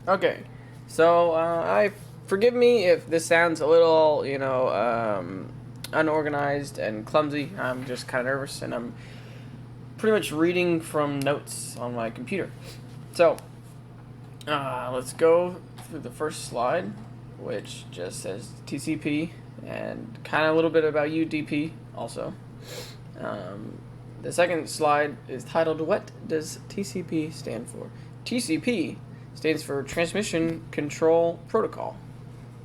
Okay, so I forgive me if this sounds a little, unorganized and clumsy. I'm just kind of nervous, and I'm pretty much reading from notes on my computer. So let's go through the first slide, which just says TCP and kind of a little bit about UDP also. The second slide is titled, "What does TCP stand for?" TCP stands for Transmission Control Protocol.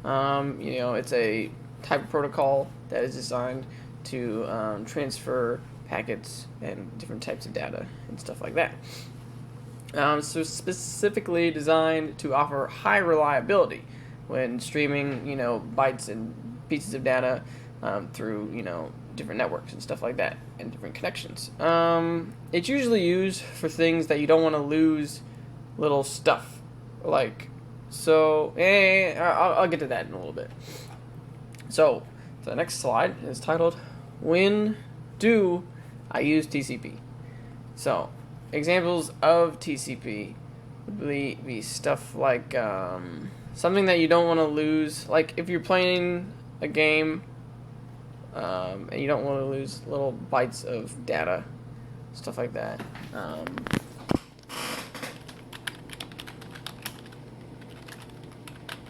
It's a type of protocol that is designed to transfer packets and different types of data and stuff like that. So specifically designed to offer high reliability when streaming, bytes and pieces of data through, different networks and stuff like that, and different connections. It's usually used for things that you don't want to lose little stuff, I'll get to that in a little bit. So the next slide is titled, "When do I use TCP?" So examples of TCP would be stuff like something that you don't want to lose, like if you're playing a game and you don't want to lose little bytes of data, stuff like that.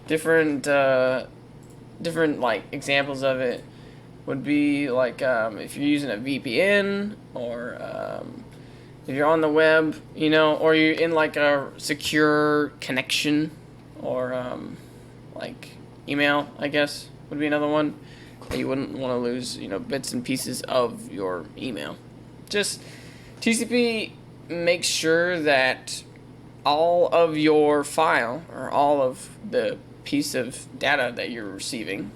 Different like examples of it would be like if you're using a VPN, or if you're on the web, or you're in like a secure connection, or like email, I guess, would be another one that you wouldn't want to lose, bits and pieces of your email. Just TCP makes sure that all of your file, or all of the piece of data that you're receiving,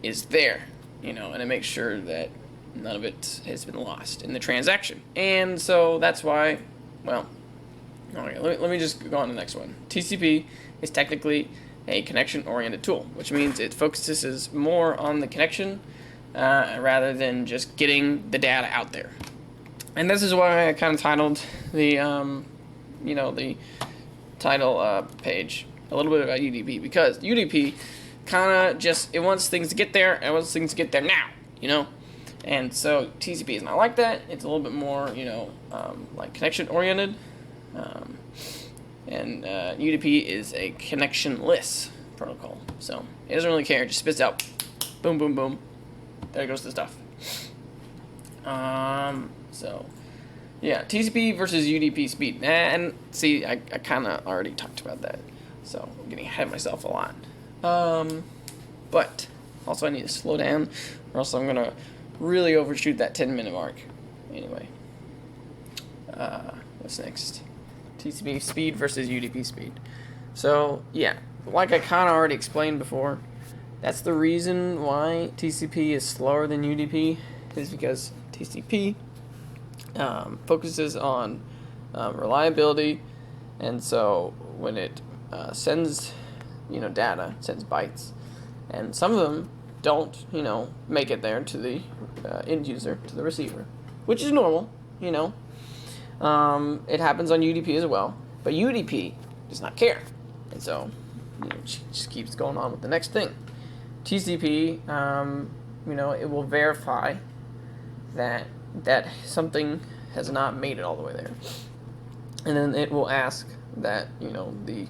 is there, and it makes sure that none of it has been lost in the transaction. And so that's why, okay, let me just go on to the next one. TCP is technically a connection-oriented tool, which means it focuses more on the connection rather than just getting the data out there. And this is why I kind of titled the, the title page a little bit about UDP, because UDP kind of just, it wants things to get there, and it wants things to get there now, And so TCP is not like that. It's a little bit more, like connection-oriented. And UDP is a connectionless protocol. So it doesn't really care. It just spits out, boom, boom, boom. There goes the stuff. So, yeah, TCP versus UDP speed. And see, I kind of already talked about that. So I'm getting ahead of myself a lot. But also I need to slow down, or else I'm going to really overshoot that 10-minute mark. Anyway, what's next? TCP speed versus UDP speed. So, yeah, like I kind of already explained before, that's the reason why TCP is slower than UDP, is because TCP focuses on reliability, and so when it sends, data, sends bytes, and some of them don't, make it there to the end user, to the receiver, which is normal, It happens on UDP as well, but UDP does not care, and so just keeps going on with the next thing. TCP, it will verify that something has not made it all the way there, and then it will ask that the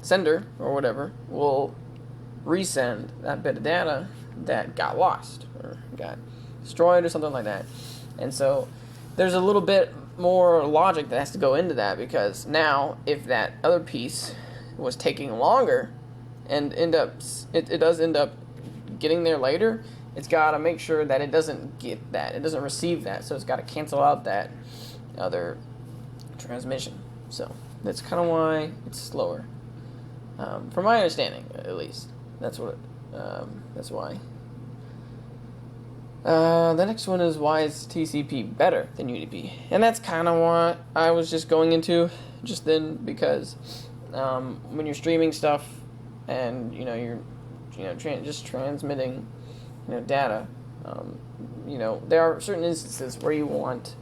sender or whatever will resend that bit of data that got lost or got destroyed or something like that. And so there's a little bit more logic that has to go into that, because now if that other piece was taking longer and it does end up getting there later, it's got to make sure that it doesn't get that, it doesn't receive that, so it's got to cancel out that other transmission. So that's kind of why it's slower, from my understanding, at least. That's why. The next one is, why is TCP better than UDP? And that's kind of what I was just going into just then, because when you're streaming stuff and you're just transmitting data, there are certain instances where you want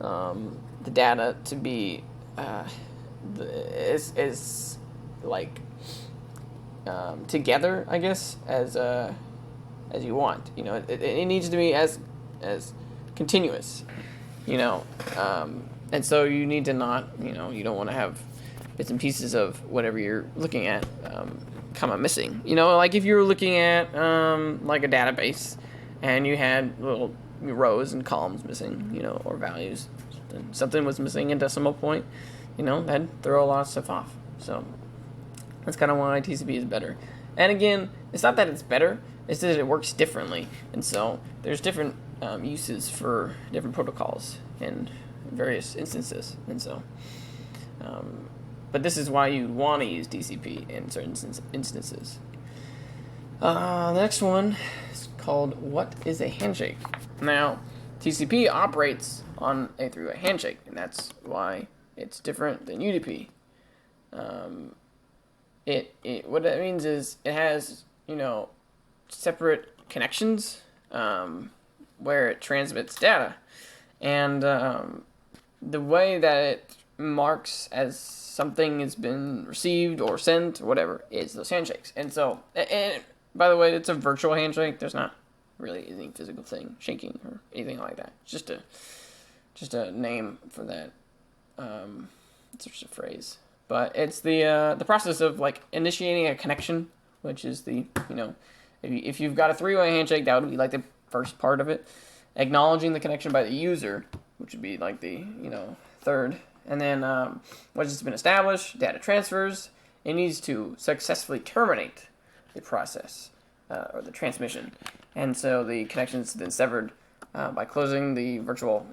the data to be as like together, I guess, as you want. You know, it needs to be as continuous. You know, and so you need to not, you don't want to have bits and pieces of whatever you're looking at come up missing. You know, like if you were looking at like a database and you had little rows and columns missing, or values, something was missing a decimal point, that'd throw a lot of stuff off. So that's kind of why TCP is better. And again, it's not that it's better, it's that it works differently. And so there's different uses for different protocols in various instances. And so, but this is why you want to use TCP in certain instances. The next one is called What is a Handshake? Now, TCP operates on a three-way handshake, and that's why it's different than UDP. What that means is it has, separate connections where it transmits data. And the way that it marks as something has been received or sent or whatever is those handshakes. And so, and by the way, it's a virtual handshake. There's not really any physical thing, shaking or anything like that. It's just a name for that. It's just a phrase. But it's the process of like initiating a connection, which is the, if you've got a three-way handshake, that would be like the first part of it. Acknowledging the connection by the user, which would be like the, third. And then once it's been established, data transfers. It needs to successfully terminate the process or the transmission. And so the connection is then severed by closing the virtual,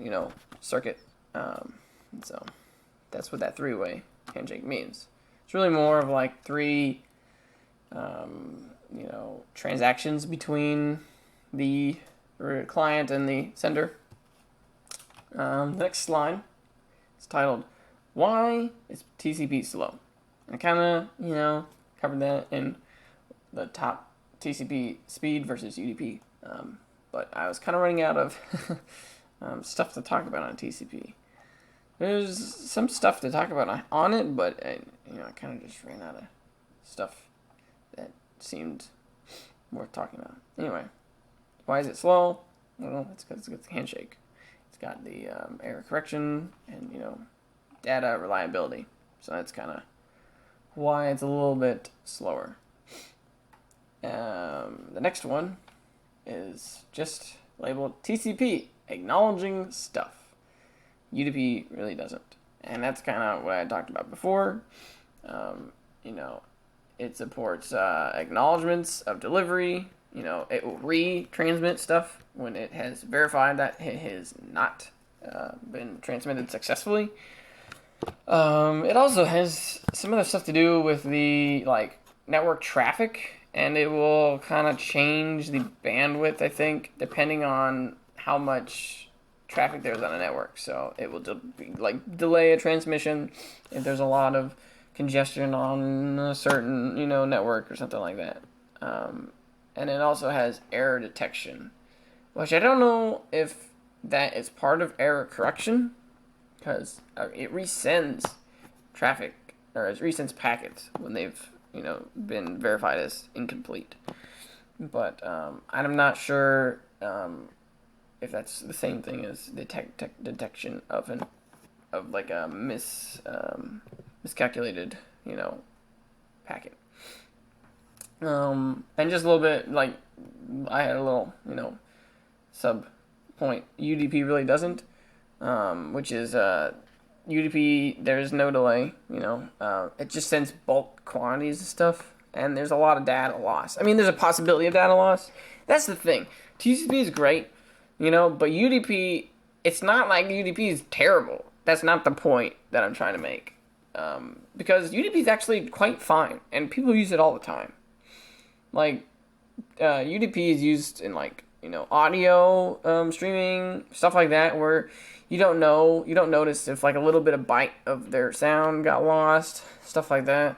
circuit. And so that's what that three-way handshake means. It's really more of like three, transactions between the client and the sender. The next line is titled, Why is TCP slow? I kind of, covered that in the top TCP speed versus UDP. But I was kind of running out of stuff to talk about on TCP. There's some stuff to talk about on it, but I kind of just ran out of stuff that seemed worth talking about. Anyway, why is it slow? Well, it's because it's got the handshake. It's got the error correction and data reliability. So that's kind of why it's a little bit slower. The next one is just labeled TCP, acknowledging stuff. UDP really doesn't. And that's kind of what I talked about before. It supports acknowledgments of delivery. It will retransmit stuff when it has verified that it has not been transmitted successfully. It also has some other stuff to do with the network traffic, and it will kind of change the bandwidth, I think, depending on how much traffic there's on a network. So it will delay a transmission if there's a lot of congestion on a certain network or something like that. And it also has error detection, which I don't know if that is part of error correction, because it resends traffic, or it resends packets when they've been verified as incomplete. But I'm not sure if that's the same thing as detection of a miscalculated packet. And just a little bit, I had a little sub point. UDP really doesn't, which is UDP. There's no delay. It just sends bulk quantities of stuff, and there's a lot of data loss. I mean, there's a possibility of data loss. That's the thing. TCP is great. But UDP, it's not like UDP is terrible. That's not the point that I'm trying to make. Because UDP is actually quite fine, and people use it all the time. UDP is used in audio streaming, stuff like that, where you don't notice if a little bit of bite of their sound got lost, stuff like that.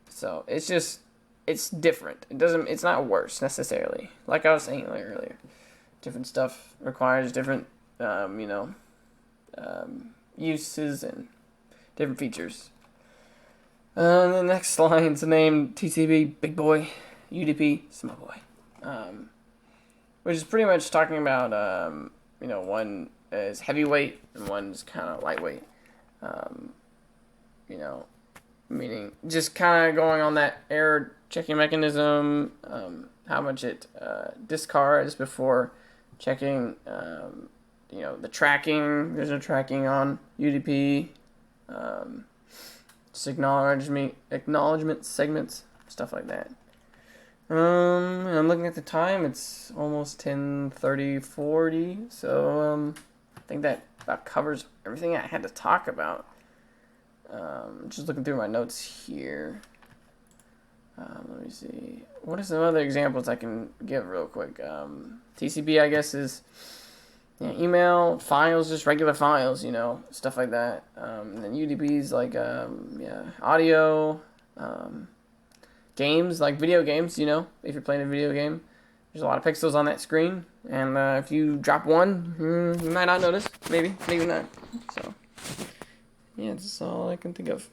So it's different. It's not worse necessarily. Like I was saying earlier, different stuff requires different, uses and different features. The next line's named TCP Big Boy, UDP Small Boy, which is pretty much talking about one is heavyweight and one's kind of lightweight. Meaning just kind of going on that error checking mechanism, how much it discards before checking, the tracking. There's no tracking on UDP. Just acknowledgement segments, stuff like that. And I'm looking at the time. It's almost 10:40. So I think that about covers everything I had to talk about. Just looking through my notes here. Let me see. What are some other examples I can give real quick? TCP, I guess, is email, files, just regular files, stuff like that. And then UDP is like, audio, games, like video games, if you're playing a video game. There's a lot of pixels on that screen. And if you drop one, you might not notice. Maybe not. So, yeah, that's all I can think of.